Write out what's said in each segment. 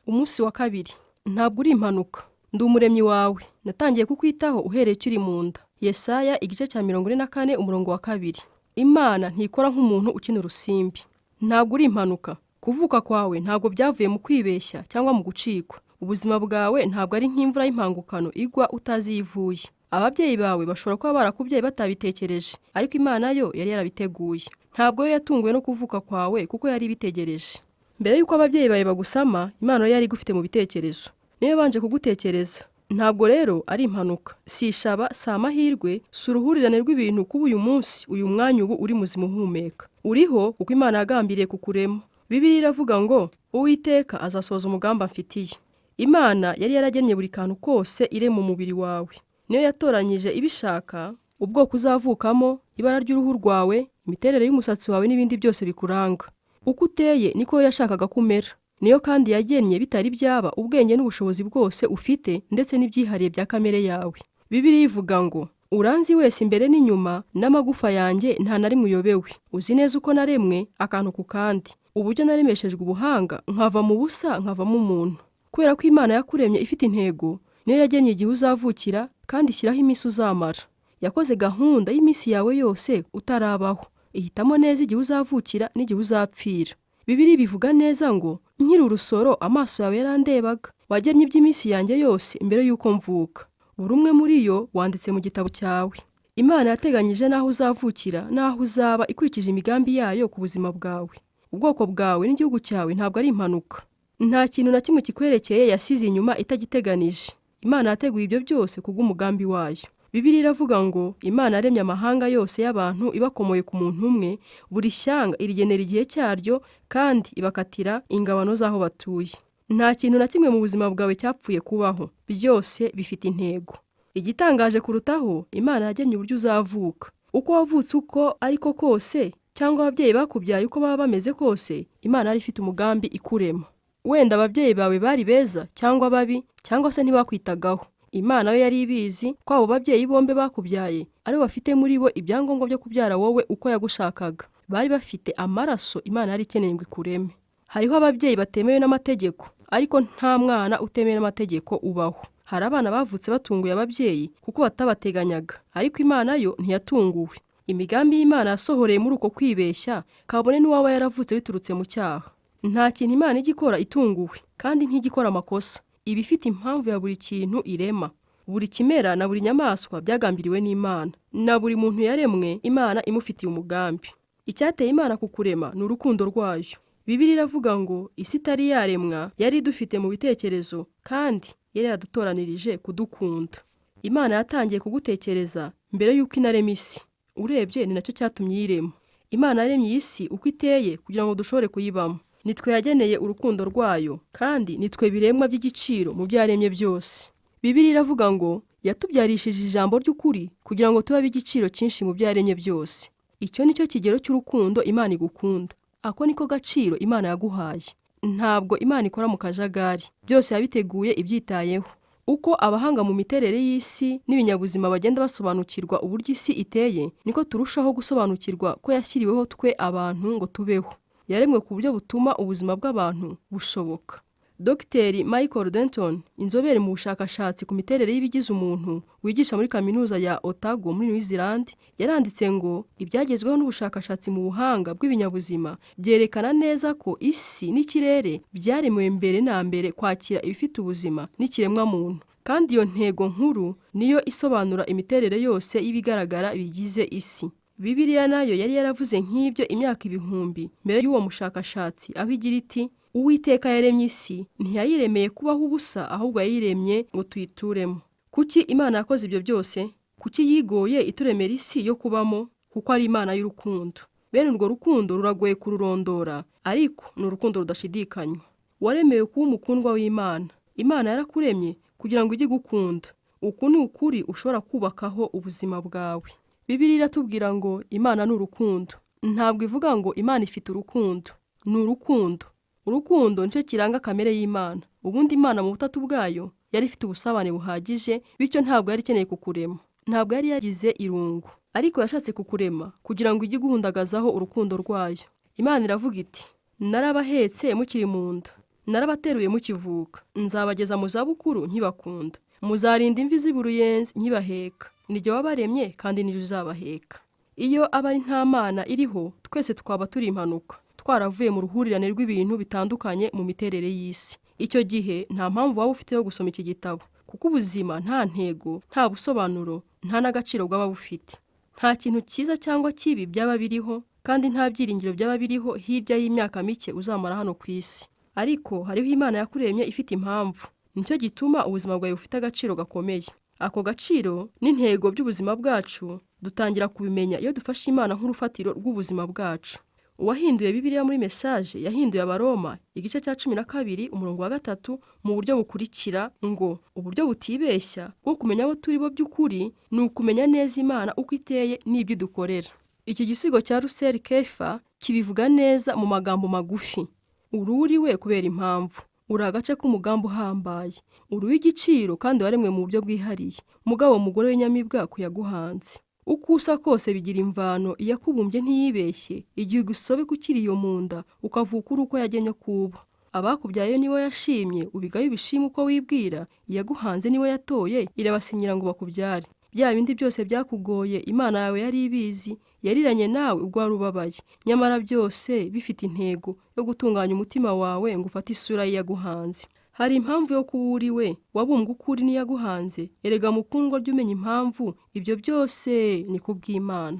Umunsi wa kabiri. Ntabwo uri impanuka. Ndi umuremyi wawe. Natangiye kukwitaho uhereye ukiri mu nda. Yesaya igice cya 44 umurongo wa 2. Imana ntikora nk'umuntu ukina urusimbi. Ntabwo uri impanuka. Kuvuka kwawe ntabwo byavuye mu kwibeshya cyangwa mu gucikwa. Ubuzima bwawe ntabwo ari nk'imvura y'impangukano igwa utazi yivuye. Ababyeyi bawe bashobora kuba barakubyaye batabitekereje, ariko Imana yo yari yarabiteguye. Ntabwo yo yatunguwe no kuvuka kwawe kuko yari ibitegereje. Mbere yuko ababyeyi bawe bagusama, Imana yari igufite mu bitekerezo. Niyo banje kugutekereza. Ntabwo rero ari impanuka. Si ishaba, si amahirwe, si uruhurirane rw'ibintu kuba uyu munsi, uyu mwanya ubu uri muzima uhumeka. Uriho kuko Imana yagambiriye kukurema. Bibiliya iravuga ngo Uwiteka azasohoza umugambi amfitiye. Imana yari yaragennye buri kantu kose irema umubiri wawe. Niyo yatoranyije ibishaka, ubwoko uzavukamo, ibara ry'uruhu rwawe, imiterere y'umusatsi wawe n'ibindi byose bikuranga. Uko uteye niko yashakaga kumera. Niyo kandi yagennye bitari byaba ubwenge n'ubushobozi bwose ufite ndetse n'ibyihariye bya kamere yawe. Bibiliya ivuga ngo uranzi wese imbere n'inyuma n'amagufa yanjye nta na rimwe uyobewe. Uzi neza uko naremwe akantu ku kandi. Uburyo naremeshejwe ubuhanga nkava mu busa nkavamo umuntu. Kubera ko Imana yakuremye ifite intego, niyo yagennye igihe uzavukira kandi ishyiraho iminsi uzamara. Yakoze gahunda y'iminsi yawe yose utarabaho. Ihitamo neza igihe uzavukira n'igihe uzapfira. Bibiliya bivuga neza ngo nkiri urusoro amaso yawe yarandebaga. Wagennye iby'iminsi yanjye yose imbere y'uko mvuka. Buri umwe muri yo wanditse mu gitabo cyawe. Imana yateganyije n'aho uzavukira n'aho uzaba ikurikije imigambi yayo ku buzima bwawe. Ubwoko bwawe n'igihugu cyawe ntabwo ari impanuka. Nta kintu na kimwe kikwerekeye yasize inyuma itagiteganije. Imana yateguye ibyo byose kubw'umugambi wayo. Bibiliya iravuga ngo Imana yaremye amahanga yose y'abantu ibakomoye ku muntu umwe, buri shyanga irigenera igihe cyaryo kandi ibakatira ingabano z'aho batuye. Nta kintu na kimwe mu buzima bwawe cyapfuye kubaho. Byose bifite intego. Igitangaje kurutaho, Imana yagennye uburyo uzavuka. Uko wavutse uko ariko kose, cyangwa ababyeyi bakubyaye uko baba bameze kose, Imana yari ifite umugambi ikurema. Wenda ababyeyi bawe bari beza cyangwa babi, cyangwa se ntibakwitagaho. Imana yo yari ibizi ko abo babyeyi bombe bakubyaye ari bafite muri bo ibyangombwa byo kubyara wowe uko yagushakaga. Bari bafite amaraso Imana yari ikeneye ngo ikureme. Hariho ababyeyi batemewe n'amategeko, ariko nta mwana utemewe n'amategeko ubaho. Hari abana bavutse batunguye ababyeyi kuko batabateganyaga, ariko Imana yo ntiyatunguwe. Imigambi y'Imana yasohoreye muri uko kwibeshya, kabone n'uwaba yaravutse biturutse mu cyaha. Nta kintu Imana igikora itunguwe, kandi ntigikora amakosa. Iba ifite impamvu ya buri kintu irema. Buri kimera na buri nyamaswa byagambiriwe n'Imana. Na buri muntu yaremwe, Imana imufitiye umugambi. Icyateye Imana kukurema ni urukundo rwayo. Bibiliya iravuga ngo isi itari yaremwa yari idufite mu bitekerezo, kandi yari yaradutoranirije kudukunda. Imana yatangiye kugutekereza mbere y'uko inarema isi. Urebye ni nacyo cyatumye iyirema. Imana yaremye iyi si uko iteye kugira ngo dushobore kuyibamo. Nitwe yageneye urukundo rwayo, kandi nitwe biremwa by'igiciro mu byo yaremye byose. Bibiliya iravuga ngo yatubyarishije ijambo ry'ukuri kugira ngo tube ab'igiciro cyinshi mu byo yaremye byose. Icyo nicyo kigero cy'urukundo Imana igukunda. Ako niko gaciro Imana yaguhaye. Ntabwo Imana ikora mu kajagari. Byose yabiteguye ibyitayeho. Uko abahanga mu miterere y'isi n'ibinyabuzima bagenda basobanukirwa uburyo isi iteye, niko turushaho gusobanukirwa ko yashyiriweho twe abantu ngo tubeho. Yaremwe ku buryo butuma ubuzima bw'abantu bushoboka. Dr. Michael Denton, inzobere mu bushakashatsi ku miterere y'ibigize umuntu, wigisha muri kaminuza ya Otago muri New Zealand, yaranditse ngo ibyagezweho n'ubushakashatsi mu buhanga bw'ibinyabuzima byerekana neza ko isi n'ikirere byaremewe mbere na mbere kwakira ibifite ubuzima n'ikiremwa muntu. Kandi iyo ntego nkuru niyo isobanura imiterere yose y'ibigaragara bigize isi. Bibiliya nayo yari yaravuze nk'ibyo imyaka ibihumbi mbere y'uwo mushakashatsi, aho igira iti Uwiteka yaremye isi ntiyayiremeye kubaho ubusa, ahubwo yayiremye ngo tuyituremo. Kuki Imana yakoze ibyo byose? Kuki yigoye ituremera isi yo kubamo? Kuko ari Imana y'urukundo. Bene urwo rukundo ruragoye kururondora, ariko ni urukundo rudashidikanywa. Waremewe kuba umukundwa w'Imana. Imana yarakuremye kugira ngo ijye gukunda. Uku ni ukuri ushobora kubakaho ubuzima bwawe. Bibiliya iratubwira ngo Imana ni urukundo. Ntabwo ivuga ngo Imana ifite urukundo. Ni urukundo. Urukundo nicyo kiranga kamere y'Imana. Ubundi Imana mu butatu bwayo yari ifite ubusabane buhagije, bityo ntabwo yari ikeneye kukurema. Ntabwo yari yagize irungu, ariko yashatse kukurema kugira ngo ijye guhundagazaho urukundo rwayo. Imana iravuga iti narabahetse mukiri mu nda. narabateruye mukivuka, nzabageza mu zabukuru nkibakunda, muzarinda imvi z'uruyenzi nkibaheka, ni jye wabaremye kandi ni jye uzabaheka. Iyo aba ari nta Mana iriho, twese twaba turi impanuka, twaravuye mu ruhurirane rw'ibintu bitandukanye mu miterere y'isi. Icyo gihe nta mpamvu waba ufite yo gusoma iki gitabo, kuko ubuzima nta ntego, nta busobanuro, nta n'agaciro bwaba bufite. Nta kintu cyiza cyangwa kibi byaba biriho, kandi nta byiringiro byaba biriho hirya y'imyaka mike uzamara hano ku isi. Ariko hariho Imana yakuremye ifite impamvu. Nicyo gituma ubuzima bwawe bufite agaciro gakomeye. Ako gaciro n'intego by'ubuzima bwacu dutangira kubimenya iyo dufashe Imana nk'urufatiro rw'ubuzima bwacu. Uwahinduye Bibiliya muri Message yahinduye Abaroma igice cya 12 umurongo wa 3 mu buryo bukurikira ngo uburyo butibeshya bwo kumenya abo turi bo by'ukuri ni ukumenya neza Imana uko iteye n'ibyo dukorera. Iki gisigo cya Russell Kefa kibivuga neza mu magambo magufi. Ururiwe kubera impamvu. Uri agace k'umugambi uhambaye. Uri w'igiciro kandi waremwe mu buryo bwihariye. Mugabo mugore w'inyamibwa kuyaguhanze. Uko usa kose bigira imvano, iyakubumbye ntiyibeshye, igihe ugusobe kukiri iyo mu nda, ukavuka uri uko yagenye kuba. Abakubyaye niwe yashimye, ubigaye ubishima uko wibwira, iyaguhanze niwe yatoye, irabasinyira ngo bakubyare. Bya bindi byose byakugoye, Imana yawe yari ibizi, yariranye nawe ubwo wari ubabaye. Nyamara byose bifite intego yo gutunganya umutima wawe ngo ufate isura yaguhanze. Hari impamvu yo kuba uriwe, wabumbwe ukuri n'iyaguhanze. Erega mukundwa jya umenya impamvu, ibyo byose ni kubw'Imana.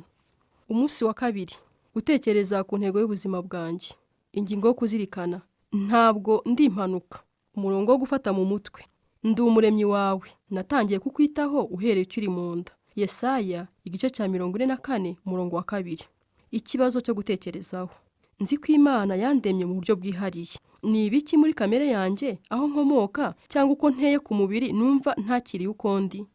Umunsi wa 2, gutekereza ku ntego y'ubuzima bwanjye. Ingingo yo kuzirikana. Ntabwo ndi impanuka. Umurongo wo gufata mu mutwe. Ndi umuremyi wawe, natangiye kukwitaho uhereye ukiri mu nda. Yesaya igice cya 44 umurongo wa 2. Ikibazo cyo gutekerezaho. Nzi ko Imana yandemye mu buryo bwihariye. Ni ibiki muri kamere yanjye, aho nkomoka cyangwa uko nteye ku mubiri numva ntakiri uko ndi?